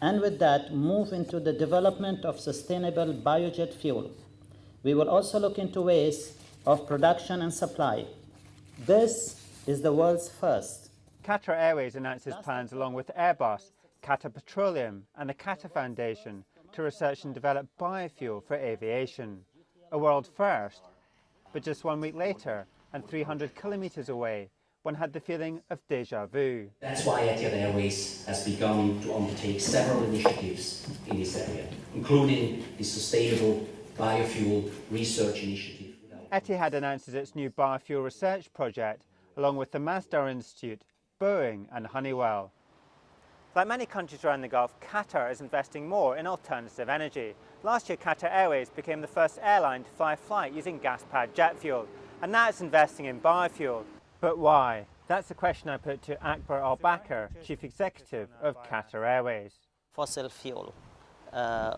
and with that move into the development of sustainable biojet fuel. We will also look into ways of production and supply. This is the world's first. Qatar Airways announces plans along with Airbus, Qatar Petroleum and the Qatar Foundation to research and develop biofuel for aviation. A world first, but just 1 week later and 300 kilometres away, one had the feeling of déjà vu. That's why Etihad Airways has begun to undertake several initiatives in this area, including the Sustainable Biofuel Research Initiative. Etihad announces its new biofuel research project along with the Masdar Institute, Boeing and Honeywell. Like many countries around the Gulf, Qatar is investing more in alternative energy. Last year, Qatar Airways became the first airline to fly a flight using gas-powered jet fuel, and now it's investing in biofuel. But why? That's the question I put to Akbar Al-Bakr, Chief Executive of Qatar Airways. Fossil fuel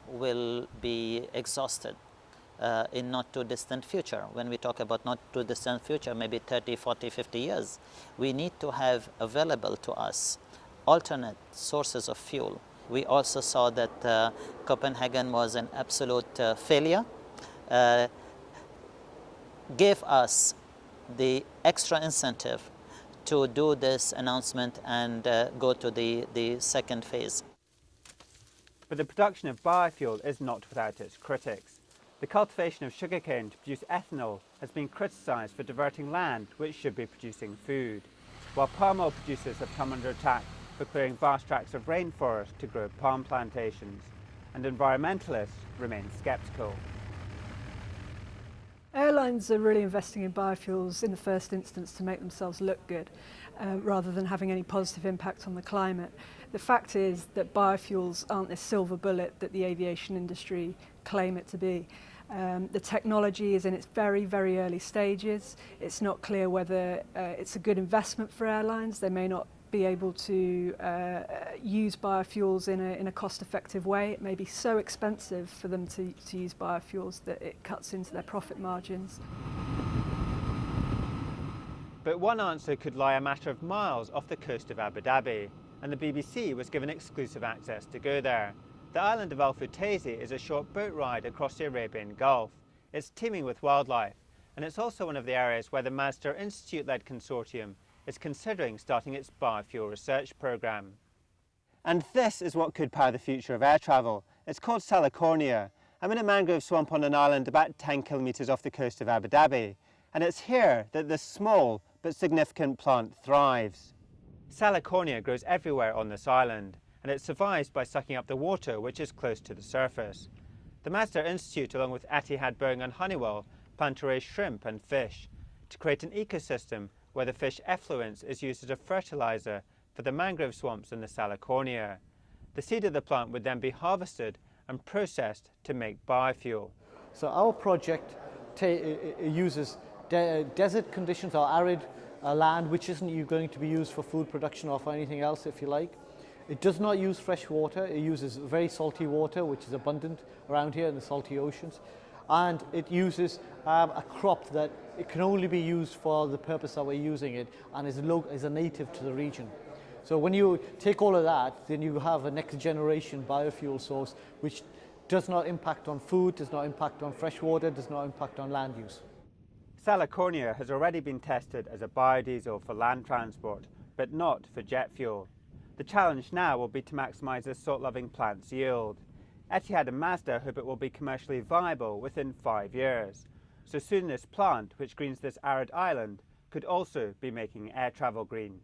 will be exhausted in not too distant future. When we talk about not too distant future, maybe 30, 40, 50 years, we need to have available to us alternate sources of fuel. We also saw that Copenhagen was an absolute failure, gave us the extra incentive to do this announcement and go to the second phase. But the production of biofuel is not without its critics. The cultivation of sugarcane to produce ethanol has been criticised for diverting land which should be producing food, while palm oil producers have come under attack for clearing vast tracts of rainforest to grow palm plantations, and environmentalists remain sceptical. Airlines are really investing in biofuels in the first instance to make themselves look good, rather than having any positive impact on the climate. The fact is that biofuels aren't this silver bullet that the aviation industry claim it to be. The technology is in its very, very early stages. It's not clear whether it's a good investment for airlines. They may not be able to use biofuels in a cost-effective way. It may be so expensive for them to use biofuels that it cuts into their profit margins. But one answer could lie a matter of miles off the coast of Abu Dhabi, and the BBC was given exclusive access to go there. The island of Al Futayzi is a short boat ride across the Arabian Gulf. It's teeming with wildlife, and it's also one of the areas where the Masdar Institute-led consortium is considering starting its biofuel research programme. And this is what could power the future of air travel. It's called Salicornia. I'm in a mangrove swamp on an island about 10 kilometres off the coast of Abu Dhabi, and it's here that this small but significant plant thrives. Salicornia grows everywhere on this island, and it survives by sucking up the water which is close to the surface. The Masdar Institute, along with Etihad, Boeing and Honeywell, plan to raise shrimp and fish to create an ecosystem where the fish effluence is used as a fertiliser for the mangrove swamps in the Salicornia. The seed of the plant would then be harvested and processed to make biofuel. So our project uses desert conditions or arid land which isn't going to be used for food production or for anything else, if you like. It does not use fresh water. It uses very salty water, which is abundant around here in the salty oceans. And it uses a crop that it can only be used for the purpose that we're using it, and is a native to the region. So when you take all of that, then you have a next generation biofuel source which does not impact on food, does not impact on fresh water, does not impact on land use. Salicornia has already been tested as a biodiesel for land transport, but not for jet fuel. The challenge now will be to maximise the salt-loving plant's yield. Etihad and Masdar hope it will be commercially viable within 5 years. So soon this plant, which greens this arid island, could also be making air travel green.